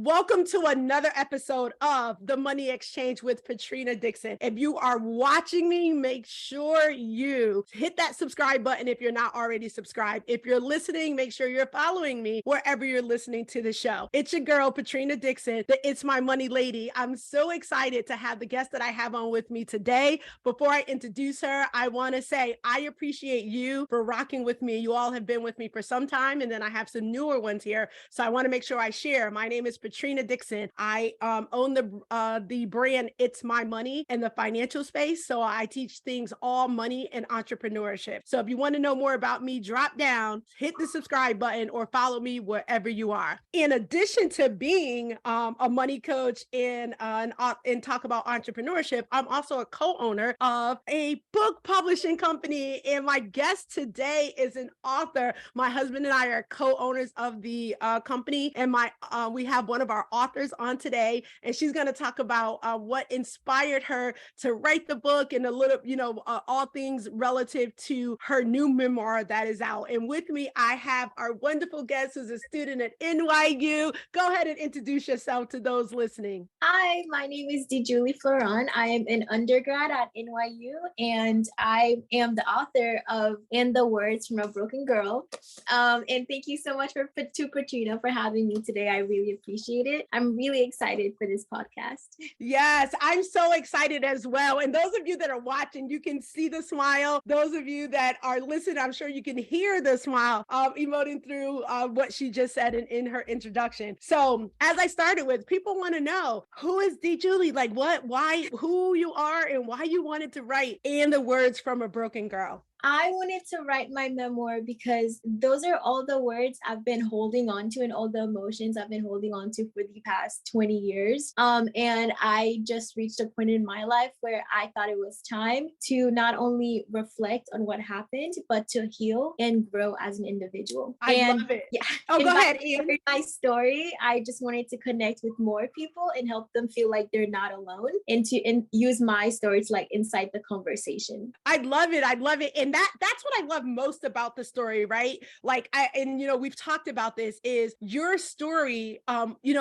Welcome to another episode of The Money Exchange with Patrina Dixon. If you are watching me, make sure you hit that subscribe button if you're not already subscribed. If you're listening, make sure you're following me wherever you're listening to the show. It's your girl, Patrina Dixon, the It's My Money lady. I'm so excited to have the guest that I have on with me today. Before I introduce her, I want to say I appreciate you for rocking with me. You all have been with me for some time, and then I have some newer ones here. So I want to make sure I share. My name is Patrina Dixon. I own the brand It's My Money in the financial space. So I teach things all money and entrepreneurship. So if you want to know more about me, drop down, hit the subscribe button, or follow me wherever you are. In addition to being a money coach and talk about entrepreneurship, I'm also a co-owner of a book publishing company. And my guest today is an author. My husband and I are co-owners of the company, and we have one of our authors on today, and she's going to talk about what inspired her to write the book and a little, all things relative to her new memoir that is out. And with me, I have our wonderful guest who's a student at NYU. Go ahead and introduce yourself to those listening. Hi, my name is Djuly Fleurant. I am an undergrad at NYU, and I am the author of "In the Words from a Broken Girl." And thank you so much to Patrina for having me today. I really appreciate it. I'm really excited for this podcast. Yes, I'm so excited as well. And those of you that are watching, you can see the smile. Those of you that are listening, I'm sure you can hear the smile emoting through what she just said in her introduction. So as I started with, people want to know, who is Djuly? Like why, who you are and why you wanted to write "In the Words from a Broken Girl." I wanted to write my memoir because those are all the words I've been holding on to and all the emotions I've been holding on to for the past 20 years. And I just reached a point in my life where I thought it was time to not only reflect on what happened, but to heal and grow as an individual. I love it. Yeah. Oh, go ahead, Ian. My story, I just wanted to connect with more people and help them feel like they're not alone, and use my story to incite the conversation. I love it. I love it. And that's what I love most about the story, right? We've talked about this, is your story.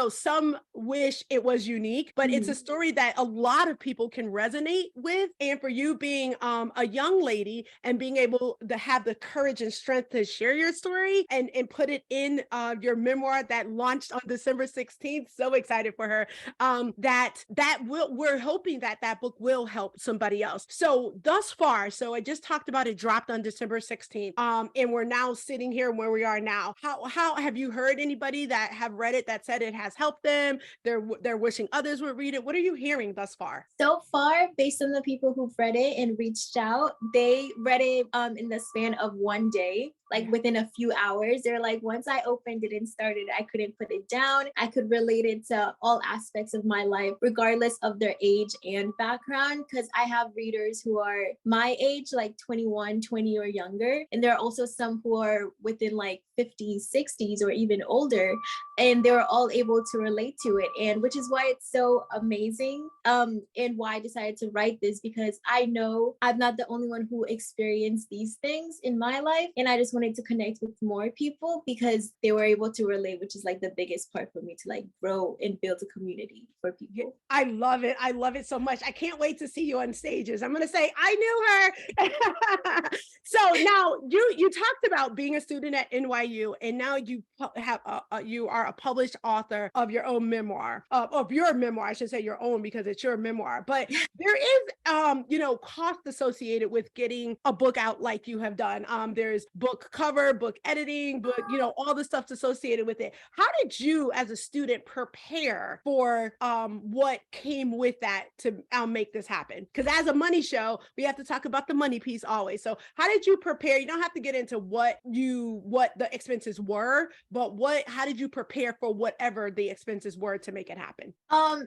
Some wish it was unique, but it's a story that a lot of people can resonate with. And for you being a young lady and being able to have the courage and strength to share your story and put it in your memoir that launched on December 16th. So excited for her. We're hoping that book will help somebody else. So thus far, so I just talked about it, dropped on December 16th. And we're now sitting here where we are now. How have you heard anybody that have read it that said it has helped them? They're wishing others would read it. What are you hearing thus far? So far, based on the people who've read it and reached out, they read it in the span of one day. Within a few hours, they're like, once I opened it and started, I couldn't put it down. I could relate it to all aspects of my life, regardless of their age and background, because I have readers who are my age, 21, 20 or younger. And there are also some who are within 50s, 60s, or even older. And they're all able to relate to it. And which is why it's so amazing. And why I decided to write this, because I know I'm not the only one who experienced these things in my life. And I just wanted to connect with more people because they were able to relate, which is the biggest part for me to grow and build a community for people. I love it. I love it so much. I can't wait to see you on stages. I'm going to say, I knew her. So now you talked about being a student at NYU, and now you are a published author of your own memoir, of your memoir. I should say your own because it's your memoir, but there is, cost associated with getting a book out like you have done. There's book cover, book editing, book, all the stuff associated with it. How did you as a student prepare for what came with that to make this happen? Because as a money show, we have to talk about the money piece always. So how did you prepare? You don't have to get into what the expenses were, but how did you prepare for whatever the expenses were to make it happen?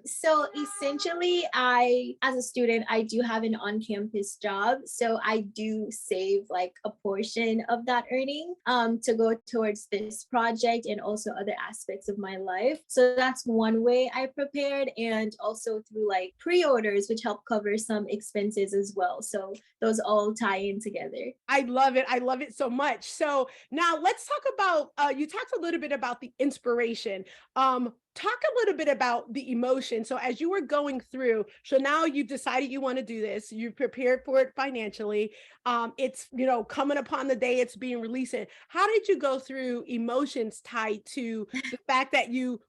So essentially, as a student, I do have an on-campus job. So I do save a portion of that earning to go towards this project and also other aspects of my life. So that's one way I prepared, and also through pre-orders, which help cover some expenses as well. So those all tie in together. I love it. I love it so much. So now let's talk about, you talked a little bit about the inspiration. talk a little bit about the emotion. So as you were going through, so now you've decided you want to do this, you've prepared for it financially. It's, coming upon the day it's being released. How did you go through emotions tied to the fact that you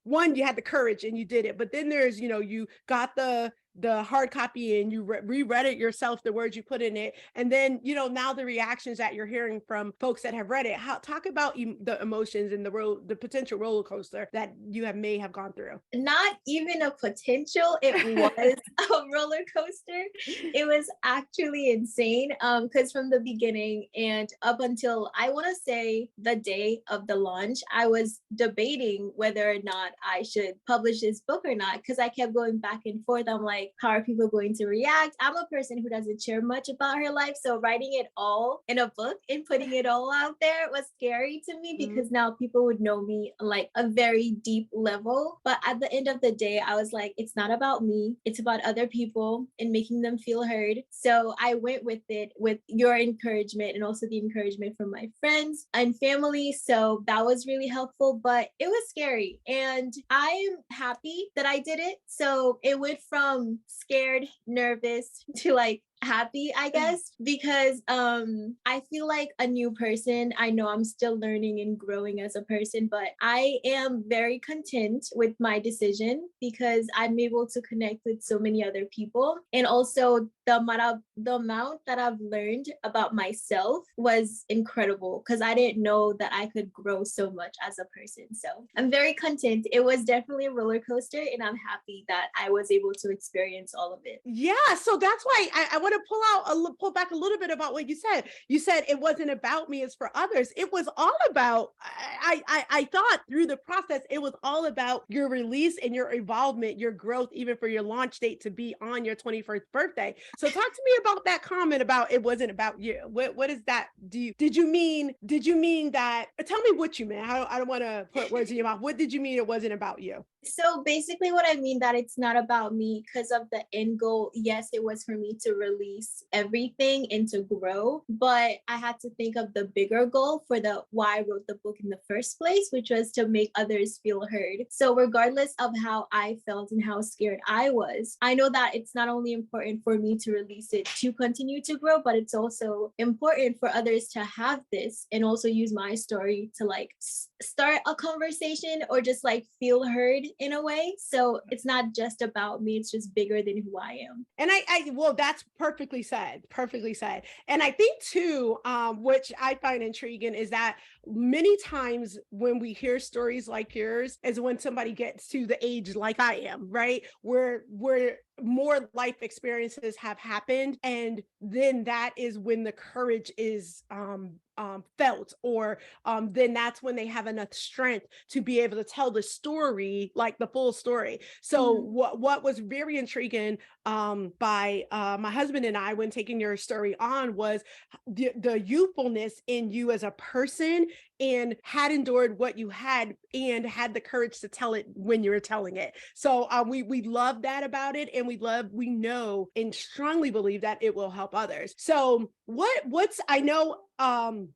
had the courage and you did it, but then there's, you got the hard copy and you reread it yourself, the words you put in it, and then now the reactions that you're hearing from folks that have read it. Talk about the emotions and the potential roller coaster that you may have gone through. Not even a potential, it was a roller coaster. It was actually insane, because from the beginning and up until, I want to say, the day of the launch, I was debating whether or not I should publish this book or not, because I kept going back and forth. I'm like, how are people going to react? I'm a person who doesn't share much about her life, so writing it all in a book and putting it all out there was scary to me, because now people would know me like a very deep level. But at the end of the day, I was like, it's not about me, it's about other people and making them feel heard. So I went with it, with your encouragement and also the encouragement from my friends and family. So that was really helpful, but it was scary, and I'm happy that I did it. So it went from scared, nervous to like happy, I guess, because I feel like a new person. I know I'm still learning and growing as a person, but I am very content with my decision because I'm able to connect with so many other people. And also the amount that I've learned about myself was incredible, because I didn't know that I could grow so much as a person. So I'm very content. It was definitely a roller coaster, and I'm happy that I was able to experience all of it. Yeah, so that's why I want to pull back a little bit about what you said. You said it wasn't about me, it's for others. It was all about, I thought through the process, it was all about your release and your involvement, your growth, even for your launch date to be on your 21st birthday. So talk to me about that comment about it wasn't about you. What is that? Did you mean that? Tell me what you meant. I don't want to put words in your mouth. What did you mean it wasn't about you? So basically what I mean that it's not about me, because of the end goal. Yes, it was for me to release everything and to grow, but I had to think of the bigger goal for the why I wrote the book in the first place, which was to make others feel heard. So regardless of how I felt and how scared I was, I know that it's not only important for me to release it to continue to grow, but it's also important for others to have this and also use my story to like start a conversation or just like feel heard in a way. So it's not just about me, it's just bigger than who I am. And well, that's perfectly said. And I think too, which I find intriguing, is that many times when we hear stories like yours is when somebody gets to the age like I am, right? Where more life experiences have happened. And then that is when the courage is felt, or then that's when they have enough strength to be able to tell the story, like the full story. So what was very intriguing by my husband and I, when taking your story on, was the youthfulness in you as a person, and had endured what you had and had the courage to tell it when you were telling it. So we love that about it, and we know and strongly believe that it will help others. So I know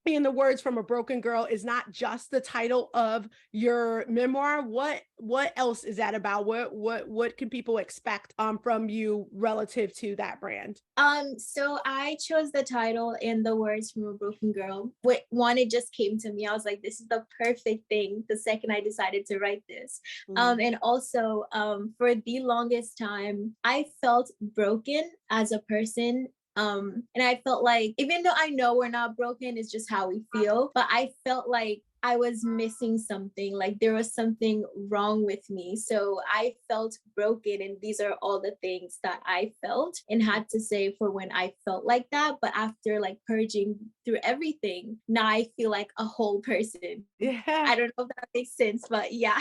in the words from a broken girl is not just the title of your memoir. What else is that about? What can people expect from you relative to that brand? So I chose the title in the words from a broken girl. It just came to me. I was like, this is the perfect thing the second I decided to write this. And also, for the longest time, I felt broken as a person. And I felt like, even though I know we're not broken, it's just how we feel, but I felt like I was missing something, like there was something wrong with me. So I felt broken, and these are all the things that I felt and had to say for when I felt like that. But after like purging through everything, now I feel like a whole person. Yeah. I don't know if that makes sense, but yeah.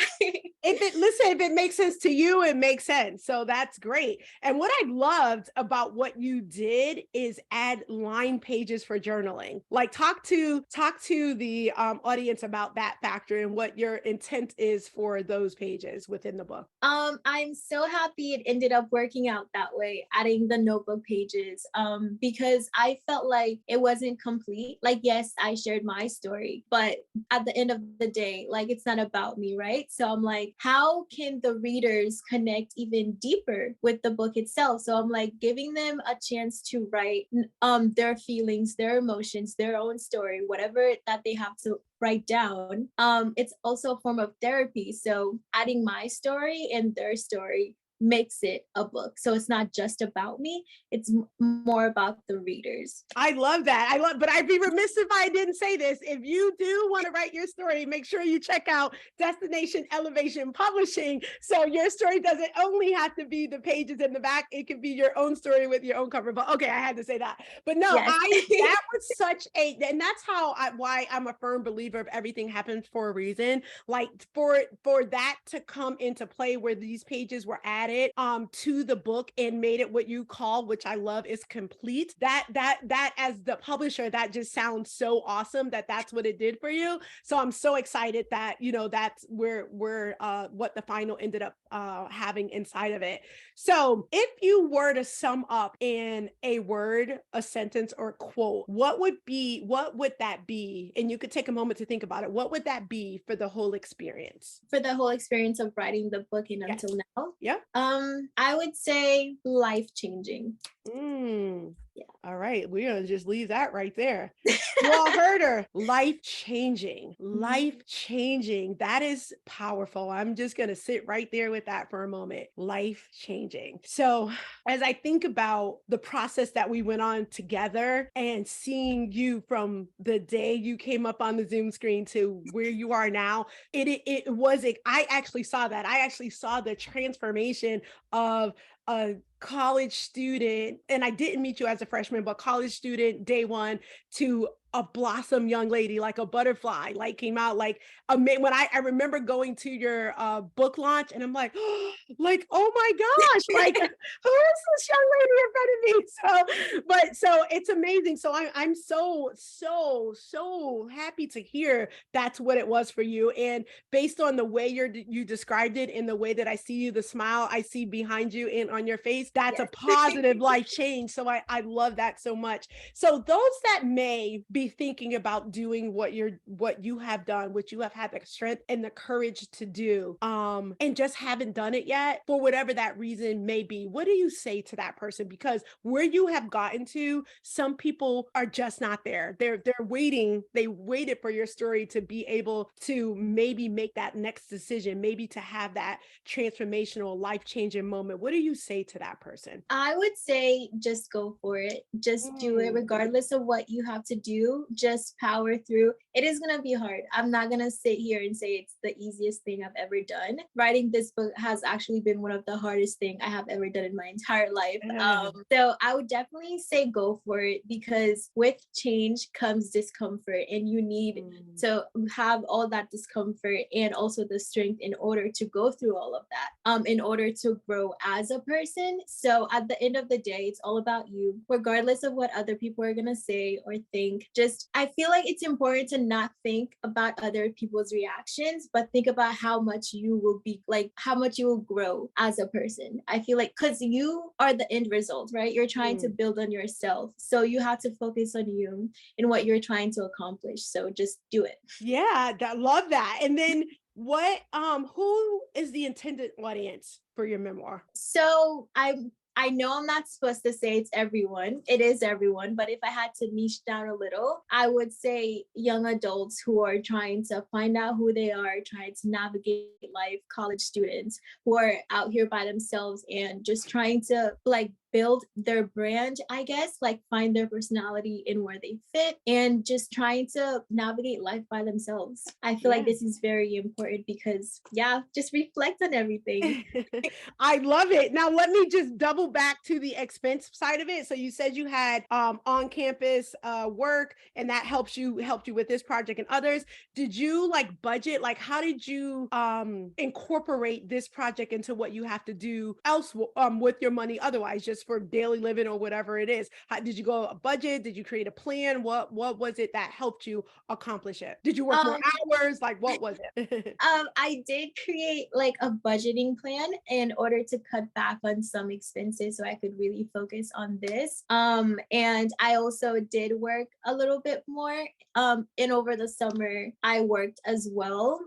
If it makes sense to you, it makes sense. So that's great. And what I loved about what you did is add line pages for journaling. Like talk to the audience about that factor and what your intent is for those pages within the book. I'm so happy it ended up working out that way, adding the notebook pages, because I felt like it wasn't complete. Like, yes, I shared my story, but at the end of the day, like, it's not about me, right? So I'm like, how can the readers connect even deeper with the book itself? So I'm like giving them a chance to write their feelings, their emotions, their own story, whatever that they have to write down. It's also a form of therapy. So adding my story and their story makes it a book. So it's not just about me, it's more about the readers. I love that. But I'd be remiss if I didn't say this. If you do want to write your story, make sure you check out Destination Elevation Publishing. So your story doesn't only have to be the pages in the back. It can be your own story with your own cover. But okay, I had to say that. But no, Yes. that was such and that's why I'm a firm believer of everything happens for a reason. Like for that to come into play where these pages were added to the book and made it what you call, which I love, is complete. That as the publisher, that just sounds so awesome that's what it did for you. So I'm so excited that, that's where what the final ended up having inside of it. So if you were to sum up in a word, a sentence, or a quote, what would that be? And you could take a moment to think about it. What would that be for the whole experience? For the whole experience of writing the book and Yes. until now? Yeah. I would say life-changing. Yeah. All right. We're going to just leave that right there. You all heard her. Life-changing. Life-changing. That is powerful. I'm just going to sit right there with that for a moment. Life-changing. So as I think about the process that we went on together and seeing you from the day you came up on the Zoom screen to where you are now, I actually saw that. I actually saw the transformation of a college student, and I didn't meet you as a freshman, but college student day one to a blossom young lady, like a butterfly, like came out like when I remember going to your book launch, and I'm like, oh my gosh, like who is this young lady in front of me? So it's amazing. So I'm so happy to hear that's what it was for you. And based on the way you described it and the way that I see you, the smile I see behind you and on your face, that's a positive life change. So I love that so much. So those that may be thinking about doing what you have done, which you have had the strength and the courage to do, and just haven't done it yet for whatever that reason may be, what do you say to that person? Because where you have gotten to, some people are just not there. They're waiting. They waited for your story to be able to maybe make that next decision, maybe to have that transformational, life-changing moment. What do you say to that person? I would say just go for it. Just do it regardless of what you have to do. Just power through. It is going to be hard. I'm not going to sit here and say it's the easiest thing I've ever done. Writing this book has actually been one of the hardest things I have ever done in my entire life. So I would definitely say go for it, because with change comes discomfort, and you need to have all that discomfort and also the strength in order to go through all of that, in order to grow as a person. So at the end of the day, it's all about you, regardless of what other people are going to say or think. I feel like it's important to not think about other people's reactions, but think about how much you will grow as a person. I feel like, because you are the end result, right? You're trying to build on yourself. So you have to focus on you and what you're trying to accomplish. So just do it. Yeah, I love that. And then who is the intended audience for your memoir? So I know I'm not supposed to say it's everyone. It is everyone. But if I had to niche down a little, I would say young adults who are trying to find out who they are, trying to navigate life, college students who are out here by themselves and just trying to build their brand, I guess, find their personality in where they fit, and just trying to navigate life by themselves. I feel like this is very important because, just reflect on everything. I love it. Now, let me just double back to the expense side of it. So you said you had on-campus work, and that helped you with this project and others. Did you budget? How did you incorporate this project into what you have to do else with your money otherwise, just just for daily living or whatever it is? How did you go a budget? Did you create a plan? What was it that helped you accomplish it? Did you work more Um, hours? Like, what was it? I did create like a budgeting plan in order to cut back on some expenses so I could really focus on this. And I also did work a little bit more. And over the summer, I worked as well.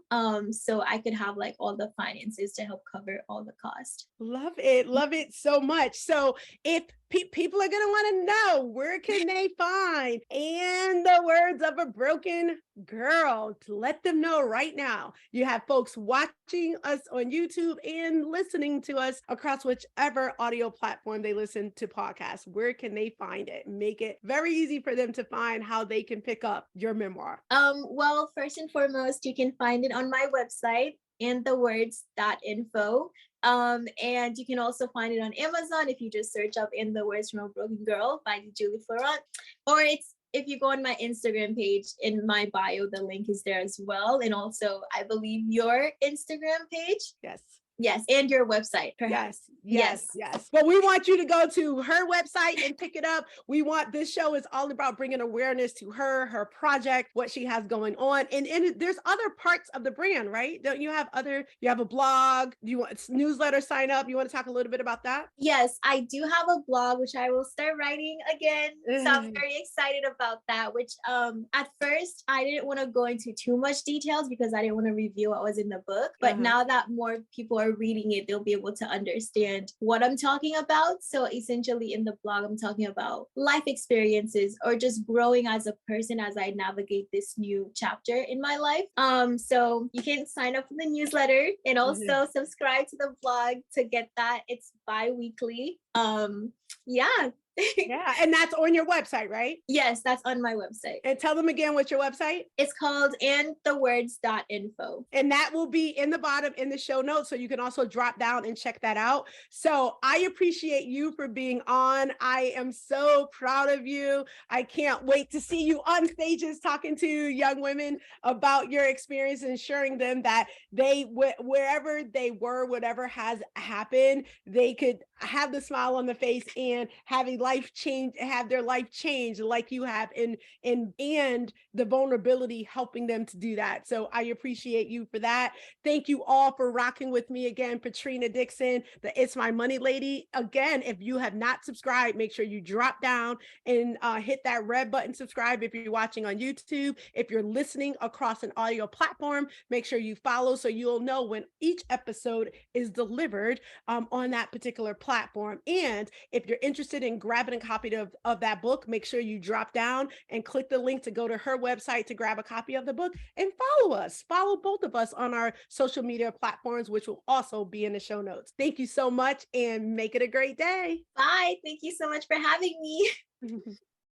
So I could have like all the finances to help cover all the cost. Love it so much. So if people are going to want to know, where can they find "And the Words of a Broken Girl"? To let them know right now. You have folks watching us on YouTube and listening to us across whichever audio platform they listen to podcasts. Where can they find it? Make it very easy for them to find how they can pick up your memoir. Well, first and foremost, you can find it on my website, andthewords.info. And you can also find it on Amazon if you just search up "In the Words from a Broken Girl" by Djuly Fleurant. Or if you go on my Instagram page, in my bio, the link is there as well. And also, I believe your Instagram page. Yes. Yes, and your website, perhaps. Yes. But we want you to go to her website and pick it up. We want, this show is all about bringing awareness to her project, what she has going on. And there's other parts of the brand, right? Don't you have you have a blog, you want newsletter sign up? You want to talk a little bit about that? Yes, I do have a blog, which I will start writing again. So I'm very excited about that, which at first I didn't want to go into too much details because I didn't want to reveal what was in the book. But now that more people are reading it, they'll be able to understand what I'm talking about. So essentially in the blog, I'm talking about life experiences or just growing as a person as I navigate this new chapter in my life. So you can sign up for the newsletter and also subscribe to the blog to get that. It's bi-weekly. Yeah. Yeah, and that's on your website, right? Yes, that's on my website. And tell them again what's your website. It's called andthewords.info. And that will be in the bottom in the show notes. So you can also drop down and check that out. So I appreciate you for being on. I am so proud of you. I can't wait to see you on stages talking to young women about your experience and ensuring them that they, wherever they were, whatever has happened, they could have the smile on the face and have a life change, have their life change like you have, and the vulnerability helping them to do that. So I appreciate you for that. Thank you all for rocking with me again. Patrina Dixon, the It's My Money Lady. Again, if you have not subscribed, make sure you drop down and hit that red button, subscribe if you're watching on YouTube. If you're listening across an audio platform, make sure you follow so you'll know when each episode is delivered on that particular platform. And if you're interested in grabbing a copy of that book, make sure you drop down and click the link to go to her website to grab a copy of the book, and follow both of us on our social media platforms, which will also be in the show notes. Thank you so much and make it a great day. Bye. Thank you so much for having me.